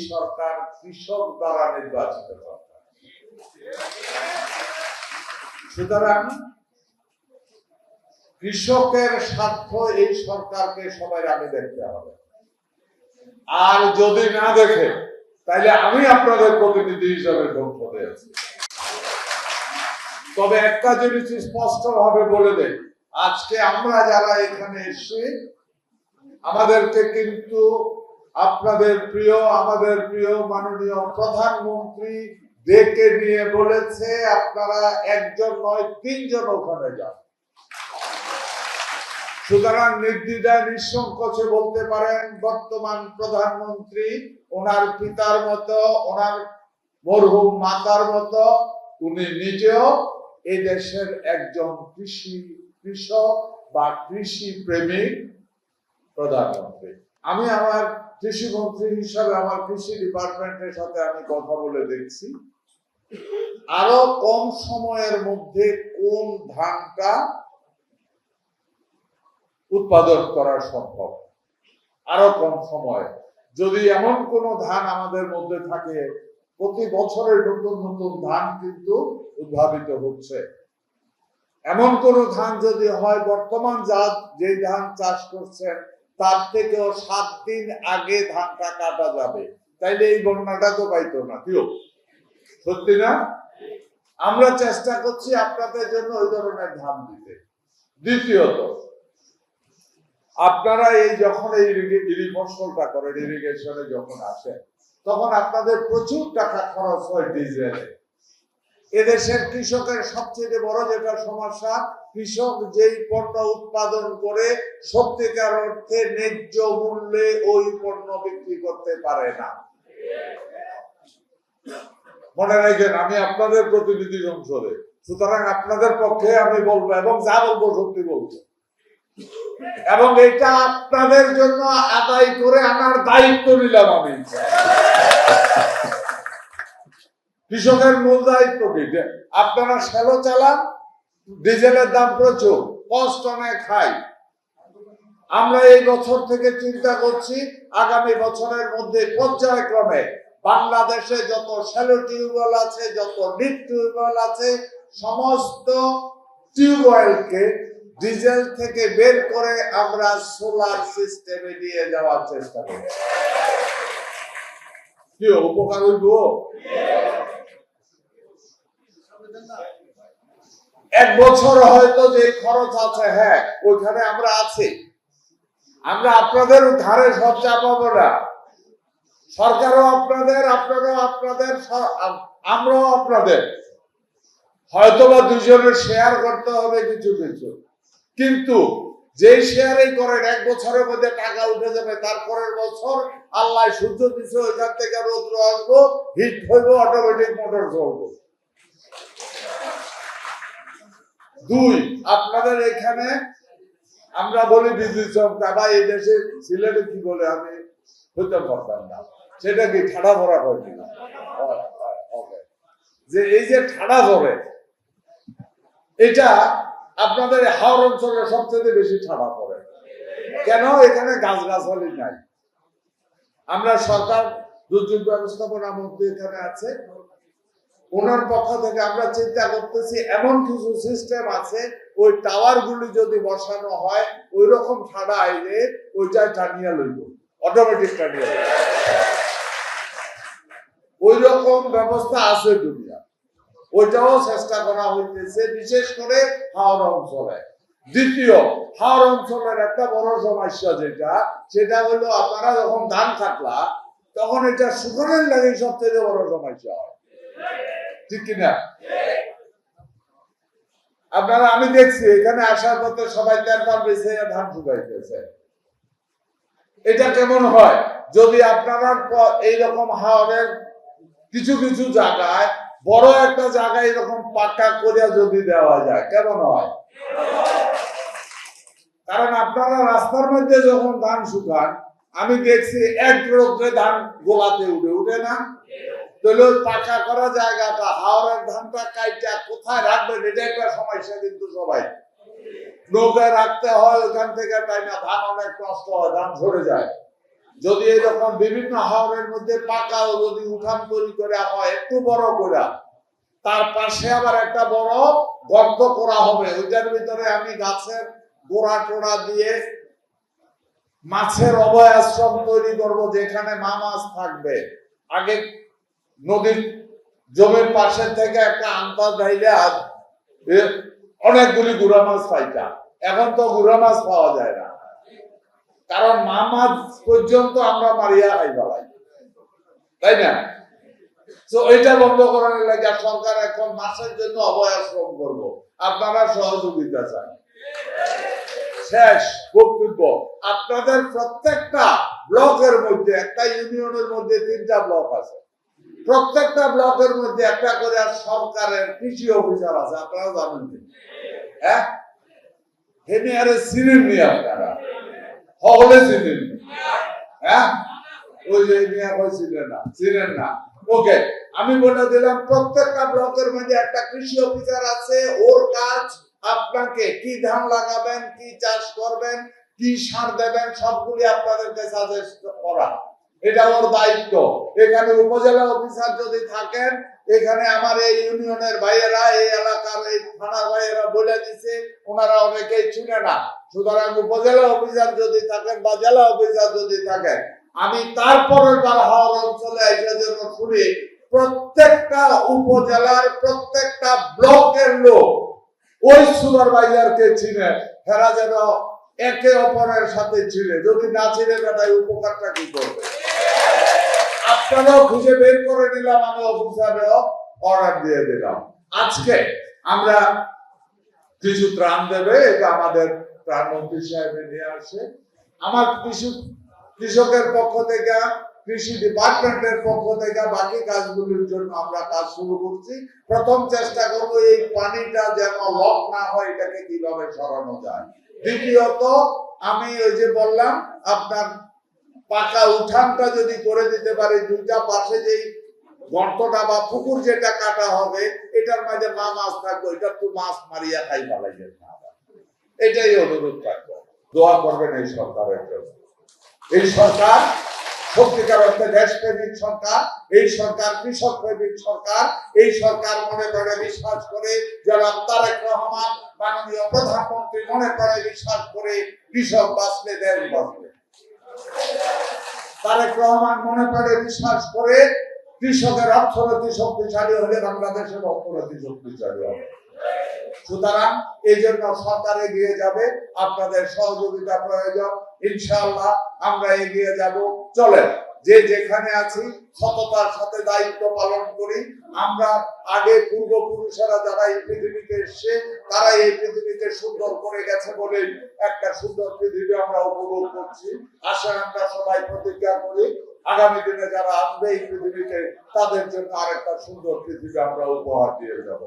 সরকার কৃষক দ্বারা নির্বাচিত সরকার। সুতরাং কৃষকের স্বার্থ এই সরকারকে সবাই আগে দেখতে হবে। আর যদি না দেখে তাহলে আমি আপনাদের প্রতিনিধি হিসাবে সংসদে আছি। তবে একটা জিনিস স্পষ্ট ভাবে বলে দেই, আজকে আমরা যারা এখানে এসে আমাদেরকে কিন্তু আপনাদের প্রিয়, আমাদের প্রিয় মাননীয় প্রধানমন্ত্রী ডেকে নিয়ে বলেছে আপনারা একজন নয় 3 জন ওখানে যান। সুতরাং নির্দ্বিধায় নিঃসংকোচে বলতে পারেন বর্তমান প্রধানমন্ত্রী ওনার পিতার মতো, ওনার মরহুম মাতার মতো উনি নিজেও এই দেশের একজন কৃষক বা কৃষি প্রেমিক প্রধানমন্ত্রী। আমি আমার কৃষি মন্ত্রী হিসাবে আমার কৃষি ডিপার্টমেন্টের সাথে আমি কথা বলে দেখছি আরো কম সময়ের মধ্যে কোন ধানটা উৎপাদন করা সম্ভব, আরো কম সময়। যদি এমন কোন ধান আমাদের মধ্যে থাকে, প্রতি বছরের নতুন নতুন ধান কিন্তু উদ্ভাবিত হচ্ছে, এমন কোন ধান যদি হয় বর্তমান যে ধান চাষ করছেন তার থেকেও 7 দিন আগে ধানটা কাটা যাবে, তাইলে এই বন্যাটা তো পাইতো না। কেউ সত্যি না? আমরা চেষ্টা করছি আপনাদের জন্য ওই ধরনের ধান দিতে। দ্বিতীয়ত, আপনারা এই যখন এই ফসলটা করেন, ইরিগেশনে যখন আসেন, তখন আপনাদের প্রচুর টাকা খরচ হয় ডিজেলে। এদেশের কৃষকের সবচেয়ে বড় যেটা সমস্যা, কৃষক যেই পণ্য উৎপাদন করে সত্যিকার অর্থে ন্যায্য মূল্যে ওই পণ্য বিক্রি করতে পারে না। মনে রাখবেন, আমি আপনাদের প্রতিনিধি সংসদে, সুতরাং আপনাদের পক্ষে আমি বলবো এবং যা বলবো সত্যি বলবো, এবং এটা আপনাদের জন্য আদায় করে আনার দায়িত্ব নিলাম আমি। কৃষকের মূল দায়িত্ব কি? আপনারা শ্যালো চালান, ডিজেলের দাম প্রচুর, কষ্ট অনেক খাই। আমরা এই বছর থেকে চিন্তা করছি আগামী বছরের মধ্যে পর্যায়ক্রমে বাংলাদেশে যত শ্যালো টিউবওয়েল আছে, যত ডিপ টিউবওয়েল আছে, সমস্ত টিউবওয়েলকে ডিজেল থেকে বের করে আমরা সোলার সিস্টেমে নিয়ে যাওয়ার চেষ্টা করি। কি উপকার হইব? 1 বছর হয়তো যে খরচ আছে, হ্যাঁ ওইখানে আমরা আছি, আমরা আপনাদের ধারে সব চাপাবো না। সরকারও আপনাদের, আপনারাও আপনাদের, আমরাও আপনাদের। হয়তোবা দুজনের শেয়ার করতে হবে কিছু কিছু, কিন্তু যে শেয়ারই করেন 1 বছরের মধ্যে টাকা উঠে যাবে, তারপরের বছর আল্লাহ সূর্য দিচ্ছে, ওইখান থেকে রৌদ্র আসবো, হিট হইব, অটোমেটিক মোটর চলবো। 2, আপনাদের এখানে আমরা বলি বিদ্যুৎ চমকা, বা এই দেশে সিলেটে কি বলে আমি হইতে পারতাম না, সেটা কি ঠাডা ভরা হয় কিনা, যে এই যে ঠাডা ধরে, এটা আপনাদের হাওর অঞ্চলে সবচেয়ে বেশি ঠাডা পড়ে। কেন? এখানে গাছগাছালি নাই। আমরা সরকার দুর্যোগ ব্যবস্থাপনা মন্ত্রী এখানে আছে, ওনার পক্ষ থেকে আমরা চিন্তা করতেছি এমন কিছু সিস্টেম আছে, ওই টাওয়ার গুলি যদি বসানো হয়, ওই রকম ঠাডা আইলে ওইটা টানিয়া লইব, অটোমেটিক টানিয়া লইব। ওই রকম ব্যবস্থা আছে দুনিয়া, ওইটাও চেষ্টা করা হইতেছে, বিশেষ করে হাওর অঞ্চলে। দ্বিতীয়, হাওর অঞ্চলের একটা বড় সমস্যা সেটা হলো আপনারা যখন ধান কাটলা তখন এটা শুকানোর লাগে সবচেয়ে বড় সমস্যা হয়, ঠিক কিনা? আপনারা, আমি দেখছি এখানে আসার পথে সবাই 3 বেছে ধান শুকাইতেছে। এটা কেমন হয় যদি আপনারা এইরকম হাওরের কিছু কিছু জায়গায়, বড় একটা জায়গায় এরকম পাকা করিয়া যদি দেওয়া যায়, কেমন হয়? কারণ আপনারা রাস্তার মধ্যে যখন ধান শুকান, আমি দেখছি এক রোগে ধান গোলাতে উঠে না, তাহলে পাকা করা জায়গাটা হাওরের ধানটা কাইটা কোথায় রাখবেন, এটা একটা সমস্যা। কিন্তু সবাই নৌকায় রাখতে হয়, ওখান থেকে তাই না, ধান অনেক নষ্ট হয়, ধান ঝরে যায়। যদি এরকম বিভিন্ন হাওরের মধ্যে পাকাও যদি উঠান তৈরি করে হয় একটু বড় করে, তার পাশে আবার একটা বড় গর্ত করা হবে, ওইটার ভিতরে আমি গাছের গোড়া টোড়া দিয়ে মাছের অভয় আশ্রম তৈরি করব, যেখানে মাছ থাকবে। আগে নদীর জমির পাশে থেকে একটা আন্তাজ ঢাইলে অনেকগুলি গুড়া মাছ পাইতাম, এখন তো গুড়া মাছ পাওয়া যায় না, কারণ মাছ পর্যন্ত আমরা মারিয়া খাই ফেলাই, তাই না? তো এটা বন্ধ করার লাগে সরকার এখন মাছের জন্য অভয় আশ্রম করবো, আপনারা সহযোগিতা চান। শেষ বক্তব্য, আপনাদের প্রত্যেকটা ব্লকের মধ্যে, একটা ইউনিয়নের মধ্যে 3টা ব্লক আছে, প্রত্যেকটা ব্লকের মধ্যে একটা করে সরকারের কৃষি অফিসার আছে, আপনারা জানেন? হ্যাঁ, হেমিয়ারে চিনেন নি আপনারা? হলে চিনেন? হ্যাঁ, ওই যে মিয়া চিনেন না, চিনেন না। ওকে, আমি বলে দিলাম প্রত্যেকটা ব্লকের মধ্যে একটা কৃষি অফিসার আছে, ওর কাজ আপনাকে কি ধান লাগাবেন, কি চাষ করবেন, কি সার দেবেন, সবগুলি আপনাদেরকে সাজেস্ট করা, এটা ওর দায়িত্ব। এখানে উপজেলা অফিসার যদি থাকেন, এখানে আমার এই ইউনিয়নের ভাইয়েরা, এই এলাকার এই থানার ভাইয়েরা বলে দিছে, ওনারা অনেকেই চিনে না, সুতরাং উপজেলা অফিসার যদি থাকেন বা জেলা অফিসার যদি থাকেন, আমি তারপরের বার হাওড় অঞ্চলে এসে জন্য শুনি প্রত্যেকটা উপজেলার প্রত্যেকটা ব্লকের লোক ওই সুপারভাইজারকে চিনে, হেরা যেন একে অপরের সাথে চিনে, যদি না চিনে তাই উপকারটা কি করবে? আপনারাও খুঁজে বের করে দিলাম, আমি অফিসারেও অর্ডার দিয়ে দিলাম। আজকে আমরা কিছু ত্রাণ দেবে, এটা আমাদের ত্রাণমন্ত্রী সাহেব নিয়ে আসে। আমার কৃষকের পক্ষ থেকে, কৃষি ডিপার্টমেন্টের পক্ষ থেকে বাকি কাজগুলির জন্য আমরা কাজ শুরু করছি। প্রথম চেষ্টা করবো এই পানিটা যেন লক না হয়, এটাকে কিভাবে সরানো যায়। দ্বিতীয়ত, আমি ওই যে বললাম আপনার পাকা উঠানটা যদি করে দিতে পারে, 2টা পাশে যেই গর্তটা বা পুকুর যেটা কাটা হবে, এটার মাঝে মাছ থাকবে, এটা তো মাছ মারিয়া খাই পালাইবেন না, এটাই অনুরোধ থাকবে। দোয়া করবেন এই সরকারের জন্য। এই সরকার সত্যিকার অর্থে দেশপ্রেমিক সরকার, এই সরকার কৃষক প্রেমিক সরকার, এই সরকার মনে করে বিশ্বাস করে, জনাব তারেক রহমান মাননীয় প্রধানমন্ত্রী মনে করে বিশ্বাস করে, কৃষক বাঁচলে দেশ বাঁচবে। তারেক রহমান মনে করে বিশ্বাস করে, কৃষকের অর্থনীতি শক্তিশালী হলে বাংলাদেশের অর্থনীতি শক্তিশালী হবে। সুতরাং এই জন্য সরকার এগিয়ে যাবে, আপনাদের সহযোগিতা প্রয়োজন। ইনশাআল্লাহ আমরা এগিয়ে যাব। চলেন, যে যেখানে আছি সততার সাথে দায়িত্ব পালন করি। আমরা আগে পূর্বপুরুষেরা যারা এই পৃথিবীতে এসছে, তারা এই পৃথিবীকে সুন্দর করে গেছে বলে একটা সুন্দর পৃথিবী আমরা উপভোগ করছি। আসলে আমরা সবাই প্রতিজ্ঞা করি, আগামী দিনে যারা আসবে এই পৃথিবীতে, তাদের জন্য আরেকটা সুন্দর পৃথিবী আমরা উপহার দিয়ে যাব।